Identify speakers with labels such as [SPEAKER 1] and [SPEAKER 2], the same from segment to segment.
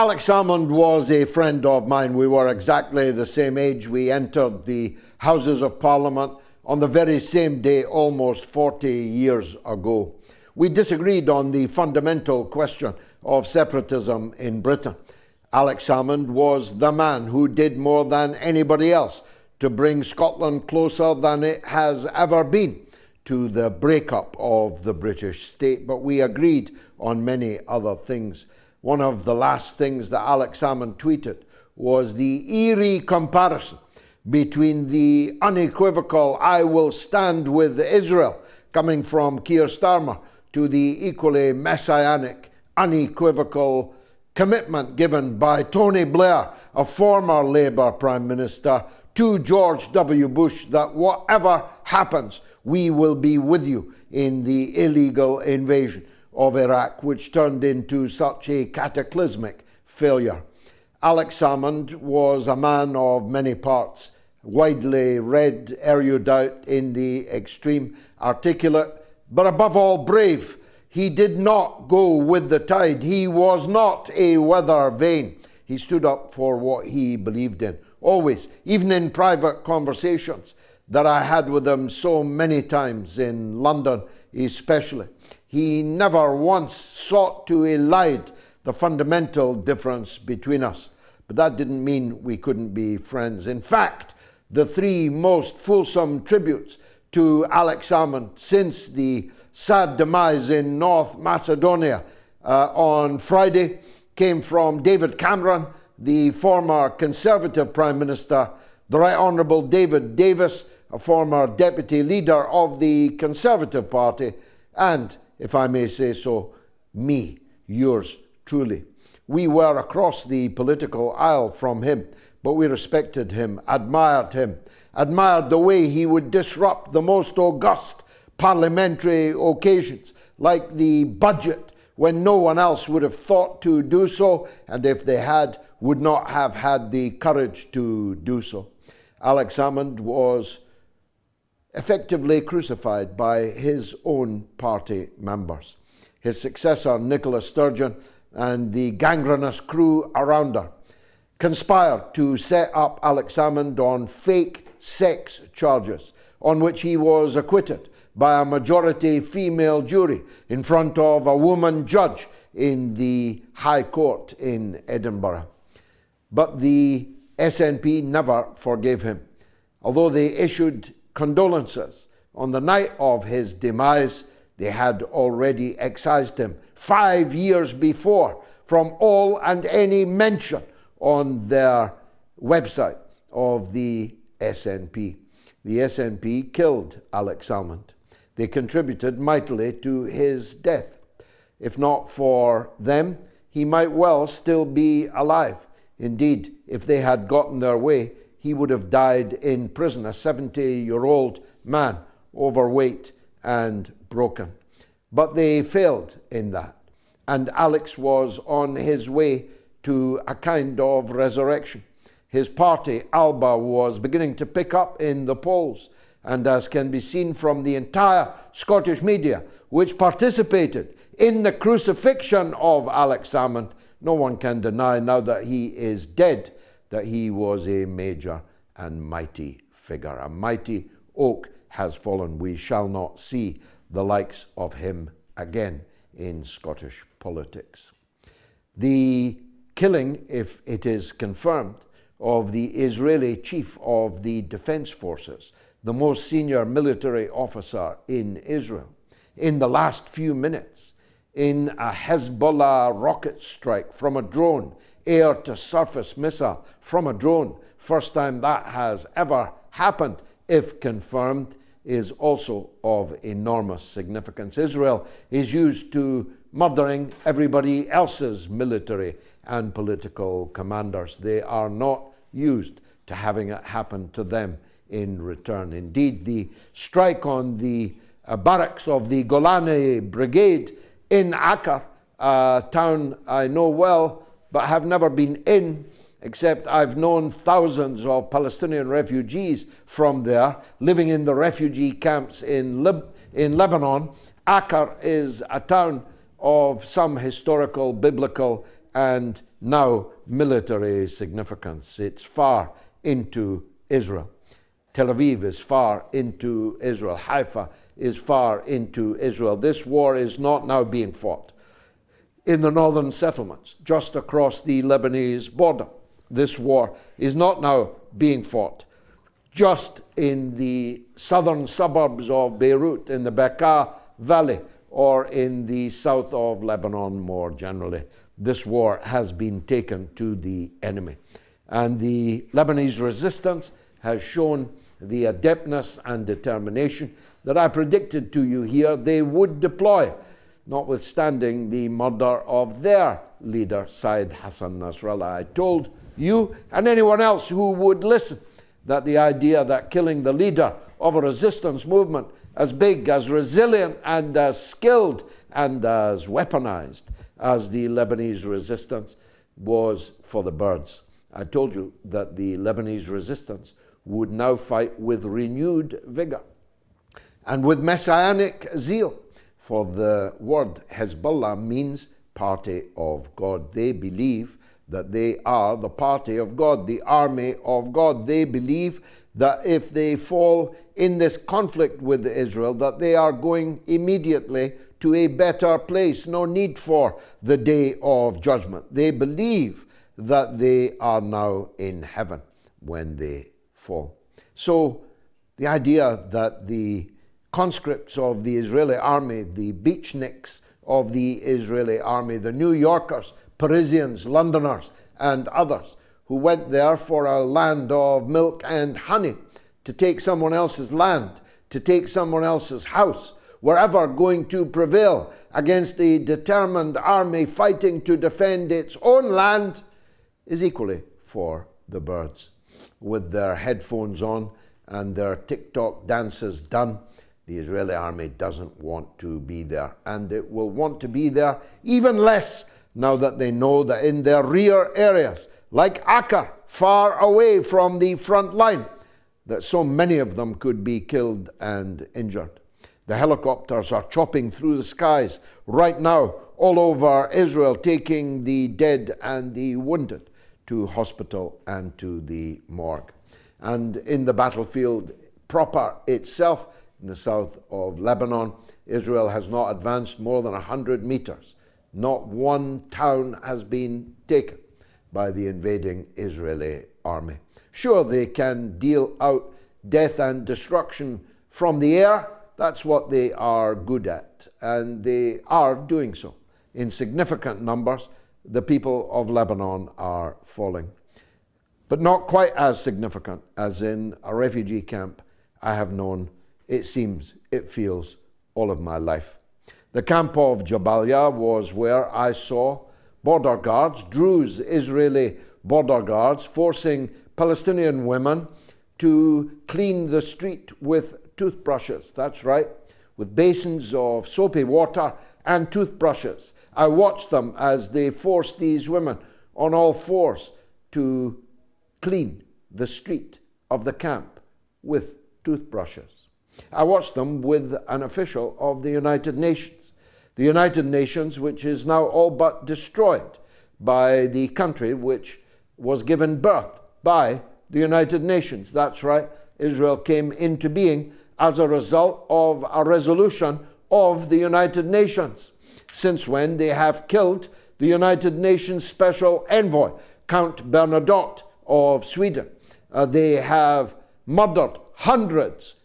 [SPEAKER 1] Alex Salmond was a friend of mine. We were exactly the same age. We entered the Houses of Parliament on the very same day almost 40 years ago. We disagreed on the fundamental question of separatism in Britain. Alex Salmond was the man who did more than anybody else to bring Scotland closer than it has ever been to the breakup of the British state, but we agreed on many other things. One of the last things that Alex Salmond tweeted was the eerie comparison between the unequivocal "I will stand with Israel" coming from Keir Starmer to the equally messianic, unequivocal commitment given by Tony Blair, a former Labour Prime Minister, to George W. Bush that whatever happens, we will be with you in the illegal invasion of Iraq, which turned into such a cataclysmic failure. Alex Salmond was a man of many parts, widely read, erudite in the extreme, articulate, but above all brave. He did not go with the tide. He was not a weather vane. He stood up for what he believed in, always, even in private conversations that I had with him so many times in London especially. He never once sought to elide the fundamental difference between us. But that didn't mean we couldn't be friends. In fact, the three most fulsome tributes to Alex Salmond since the sad demise in North Macedonia on Friday came from David Cameron, the former Conservative Prime Minister, the Right Honourable David Davis, a former Deputy Leader of the Conservative Party, and, if I may say so, me, yours truly. We were across the political aisle from him, but we respected him, admired the way he would disrupt the most august parliamentary occasions, like the budget, when no one else would have thought to do so, and if they had, would not have had the courage to do so. Alex Salmond was effectively crucified by his own party members. His successor, Nicola Sturgeon, and the gangrenous crew around her conspired to set up Alex Salmond on fake sex charges, on which he was acquitted by a majority female jury in front of a woman judge in the High Court in Edinburgh. But the SNP never forgave him. Although they issued condolences on the night of his demise, they had already excised him 5 years before from all and any mention on their website of the SNP. The SNP killed Alex Salmond. They contributed mightily to his death. If not for them, he might well still be alive. Indeed, if they had gotten their way, he would have died in prison, a 70-year-old man, overweight and broken. But they failed in that, and Alex was on his way to a kind of resurrection. His party, ALBA, was beginning to pick up in the polls, and as can be seen from the entire Scottish media, which participated in the crucifixion of Alex Salmond, no one can deny now that he is dead that he was a major and mighty figure. A mighty oak has fallen. We shall not see the likes of him again in Scottish politics. The killing, if it is confirmed, of the Israeli chief of the defense forces, the most senior military officer in Israel, in the last few minutes, in a Hezbollah rocket strike from a drone, air-to-surface missile from a drone, first time that has ever happened, if confirmed, is also of enormous significance. Israel is used to murdering everybody else's military and political commanders. They are not used to having it happen to them in return. Indeed, the strike on the barracks of the Golani Brigade in Akkar, a town I know well, but have never been in, except I've known thousands of Palestinian refugees from there, living in the refugee camps in Lebanon. Akkar is a town of some historical, biblical, and now military significance. It's far into Israel. Tel Aviv is far into Israel. Haifa is far into Israel. This war is not now being fought in the northern settlements, just across the Lebanese border. This war is not now being fought just in the southern suburbs of Beirut, in the Bekaa Valley, or in the south of Lebanon more generally. This war has been taken to the enemy. And the Lebanese resistance has shown the adeptness and determination that I predicted to you here they would deploy, notwithstanding the murder of their leader, Said Hassan Nasrallah. I told you and anyone else who would listen that the idea that killing the leader of a resistance movement as big, as resilient, and as skilled, and as weaponized as the Lebanese resistance was for the birds. I told you that the Lebanese resistance would now fight with renewed vigor and with messianic zeal, for the word Hezbollah means party of God. They believe that they are the party of God, the army of God. They believe that if they fall in this conflict with Israel, that they are going immediately to a better place. No need for the day of judgment. They believe that they are now in heaven when they fall. So the idea that the conscripts of the Israeli army, the beachniks of the Israeli army, the New Yorkers, Parisians, Londoners, and others who went there for a land of milk and honey, to take someone else's land, to take someone else's house, were ever going to prevail against a determined army fighting to defend its own land, is equally for the birds. With their headphones on and their TikTok dances done, the Israeli army doesn't want to be there, and it will want to be there even less now that they know that in their rear areas, like Acre, far away from the front line, that so many of them could be killed and injured. The helicopters are chopping through the skies right now all over Israel, taking the dead and the wounded to hospital and to the morgue. And in the battlefield proper itself, in the south of Lebanon, Israel has not advanced more than 100 meters. Not one town has been taken by the invading Israeli army. Sure, they can deal out death and destruction from the air. That's what they are good at, and they are doing so. In significant numbers, the people of Lebanon are falling, but not quite as significant as in a refugee camp I have known, it seems, it feels, all of my life. The camp of Jabalia was where I saw border guards, Druze Israeli border guards, forcing Palestinian women to clean the street with toothbrushes. That's right, with basins of soapy water and toothbrushes. I watched them as they forced these women on all fours to clean the street of the camp with toothbrushes. I watched them with an official of the United Nations. The United Nations, which is now all but destroyed by the country which was given birth by the United Nations. That's right, Israel came into being as a result of a resolution of the United Nations, since when they have killed the United Nations Special Envoy, Count Bernadotte of Sweden. They have murdered hundreds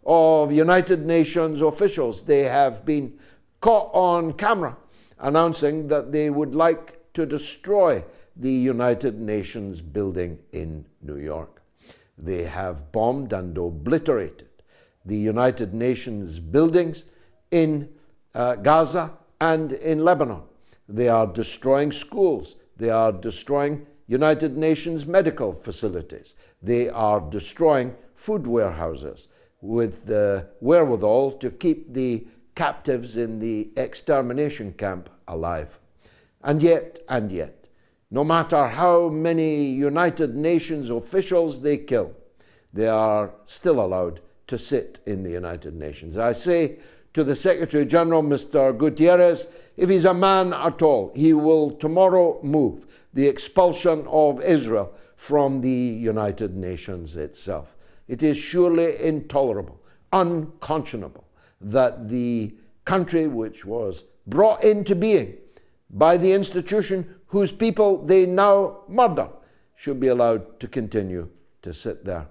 [SPEAKER 1] of United Nations officials. They have been caught on camera announcing that they would like to destroy the United Nations building in New York. They have bombed and obliterated the United Nations buildings in Gaza and in Lebanon. They are destroying schools. They are destroying United Nations medical facilities. They are destroying food warehouses with the wherewithal to keep the captives in the extermination camp alive. And yet, no matter how many United Nations officials they kill, they are still allowed to sit in the United Nations. I say to the Secretary General, Mr. Gutierrez, if he's a man at all, he will tomorrow move the expulsion of Israel from the United Nations itself. It is surely intolerable, unconscionable, that the country which was brought into being by the institution whose people they now murder should be allowed to continue to sit there.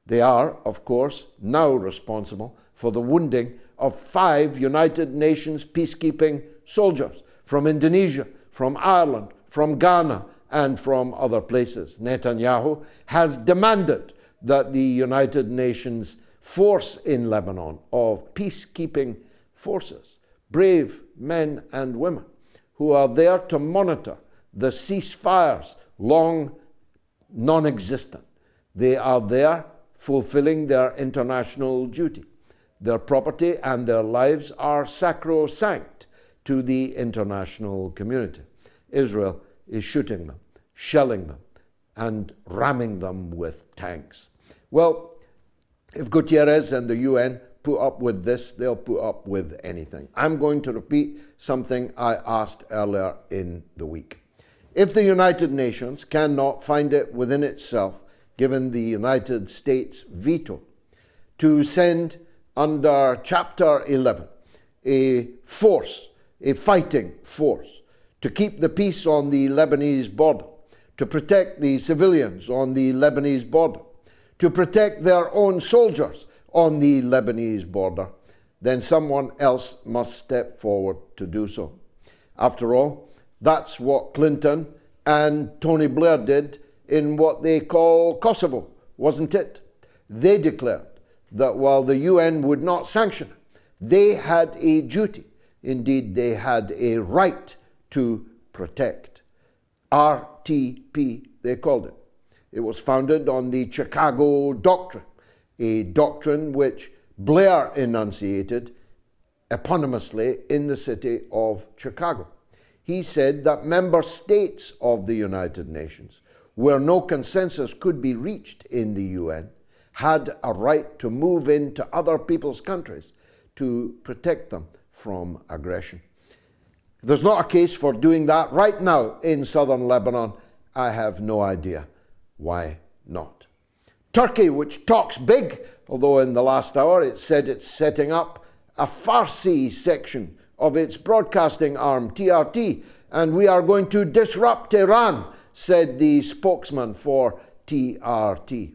[SPEAKER 1] They are, of course, now responsible for the wounding of 5 United Nations peacekeeping soldiers from Indonesia, from Ireland, from Ghana, and from other places. Netanyahu has demanded that the United Nations force in Lebanon of peacekeeping forces, brave men and women who are there to monitor the ceasefires long non-existent. They are there fulfilling their international duty. Their property and their lives are sacrosanct to the international community. Israel is shooting them, shelling them, and ramming them with tanks. Well, if Gutierrez and the UN put up with this, they'll put up with anything. I'm going to repeat something I asked earlier in the week. If the United Nations cannot find it within itself, given the United States veto, to send under Chapter 11 a force, a fighting force, to keep the peace on the Lebanese border, to protect the civilians on the Lebanese border, to protect their own soldiers on the Lebanese border, then someone else must step forward to do so. After all, that's what Clinton and Tony Blair did in what they call Kosovo, wasn't it? They declared that while the UN would not sanction it, they had a duty, indeed they had a right to protect. RTP, they called it. It was founded on the Chicago Doctrine, a doctrine which Blair enunciated eponymously in the city of Chicago. He said that member states of the United Nations, where no consensus could be reached in the UN, had a right to move into other people's countries to protect them from aggression. If there's not a case for doing that right now in southern Lebanon, I have no idea why not. Turkey, which talks big, although in the last hour it said it's setting up a Farsi section of its broadcasting arm, TRT, and we are going to disrupt Iran, said the spokesman for TRT.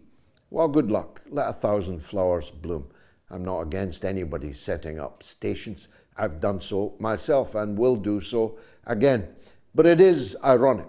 [SPEAKER 1] Well, good luck. Let 1,000 flowers bloom. I'm not against anybody setting up stations. I've done so myself and will do so again. But it is ironic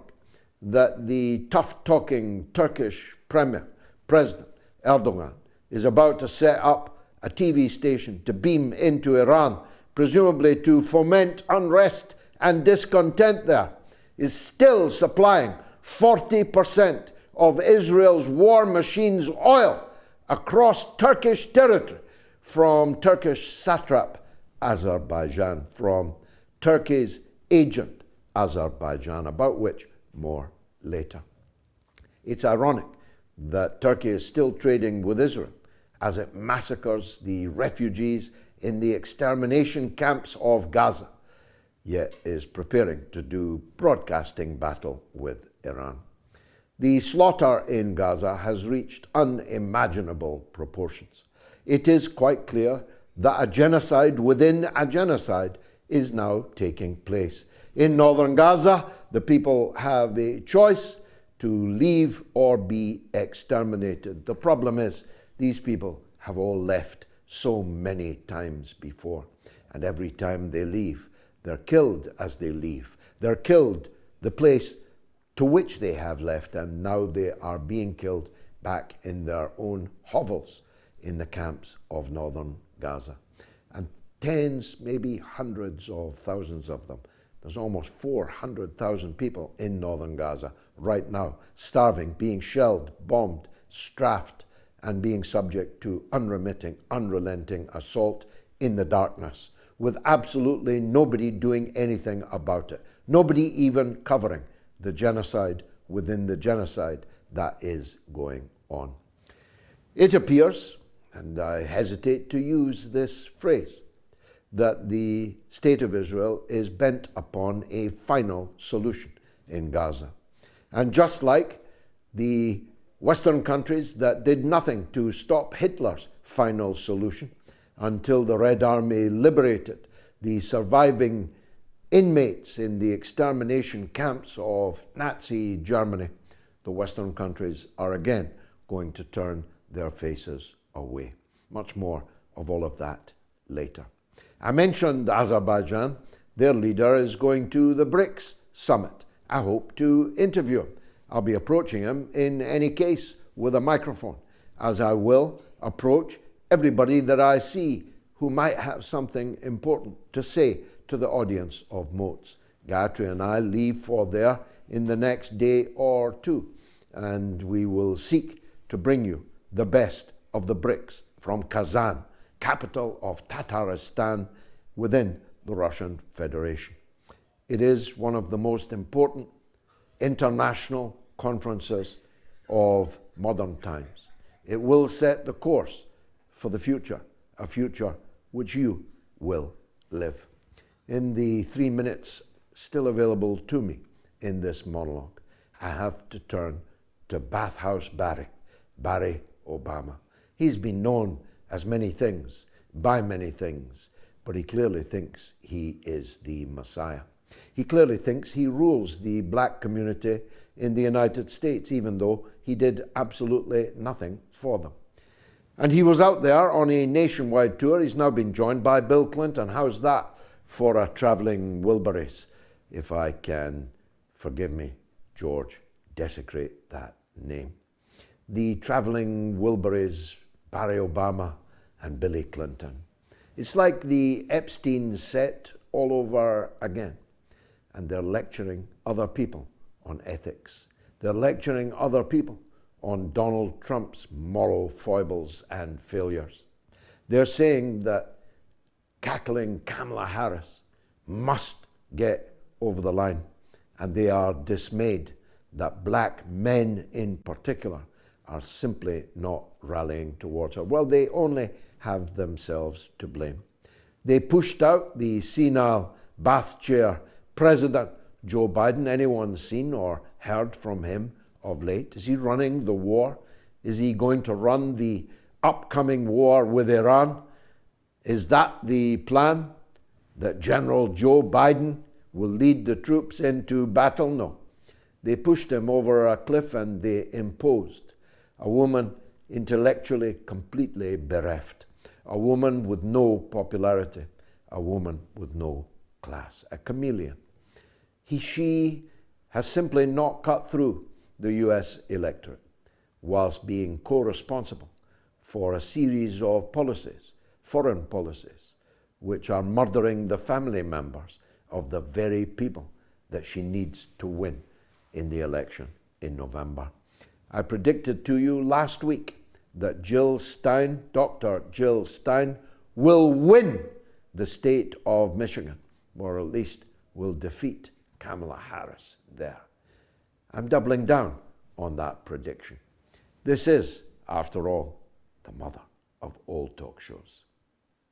[SPEAKER 1] that the tough-talking Turkish President Erdogan is about to set up a TV station to beam into Iran, presumably to foment unrest and discontent there, is still supplying 40% of Israel's war machine's oil across Turkish territory from Turkish satrap Azerbaijan, from Turkey's agent Azerbaijan, about which more later. It's ironic that Turkey is still trading with Israel as it massacres the refugees in the extermination camps of Gaza, yet is preparing to do broadcasting battle with Iran. The slaughter in Gaza has reached unimaginable proportions. It is quite clear that a genocide within a genocide is now taking place. In northern Gaza, the people have a choice to leave or be exterminated. The problem is, these people have all left so many times before, and every time they leave, they're killed as they leave. They're killed the place to which they have left, and now they are being killed back in their own hovels in the camps of northern Gaza. And tens, maybe hundreds of thousands of them. There's almost 400,000 people in northern Gaza right now, starving, being shelled, bombed, strafed, and being subject to unremitting, unrelenting assault in the darkness, with absolutely nobody doing anything about it. Nobody even covering the genocide within the genocide that is going on. It appears, and I hesitate to use this phrase, that the State of Israel is bent upon a final solution in Gaza. And just like the Western countries that did nothing to stop Hitler's final solution until the Red Army liberated the surviving inmates in the extermination camps of Nazi Germany, the Western countries are again going to turn their faces away. Much more of all of that later. I mentioned Azerbaijan. Their leader is going to the BRICS summit. I hope to interview him. I'll be approaching him in any case with a microphone, as I will approach everybody that I see who might have something important to say to the audience of MOATS. Gayatri and I leave for there in the next day or two, and we will seek to bring you the best of the BRICS from Kazan, capital of Tatarstan, within the Russian Federation. It is one of the most important international conferences of modern times. It will set the course for the future, a future which you will live. In the 3 minutes still available to me in this monologue, I have to turn to Bathhouse Barry Obama. He's been known as many things, by many things, but he clearly thinks he is the Messiah. He clearly thinks he rules the black community in the United States, even though he did absolutely nothing for them. And he was out there on a nationwide tour. He's now been joined by Bill Clinton. How's that for a traveling Wilburys? If I can, forgive me, George, desecrate that name. The traveling Wilburys, Barry Obama and Billy Clinton. It's like the Epstein set all over again. And they're lecturing other people on ethics. They're lecturing other people on Donald Trump's moral foibles and failures. They're saying that cackling Kamala Harris must get over the line. And they are dismayed that black men in particular are simply not rallying towards her. Well, they only have themselves to blame. They pushed out the senile bath chair President Joe Biden. Anyone seen or heard from him of late? Is he running the war? Is he going to run the upcoming war with Iran? Is that the plan? That General Joe Biden will lead the troops into battle? No. They pushed him over a cliff and they imposed a woman intellectually completely bereft, a woman with no popularity, a woman with no class, a chameleon. She has simply not cut through the US electorate, whilst being co-responsible for a series of policies, foreign policies, which are murdering the family members of the very people that she needs to win in the election in November. I predicted to you last week that Jill Stein, Dr. Jill Stein, will win the state of Michigan, or at least will defeat Kamala Harris there. I'm doubling down on that prediction. This is, after all, the mother of all talk shows.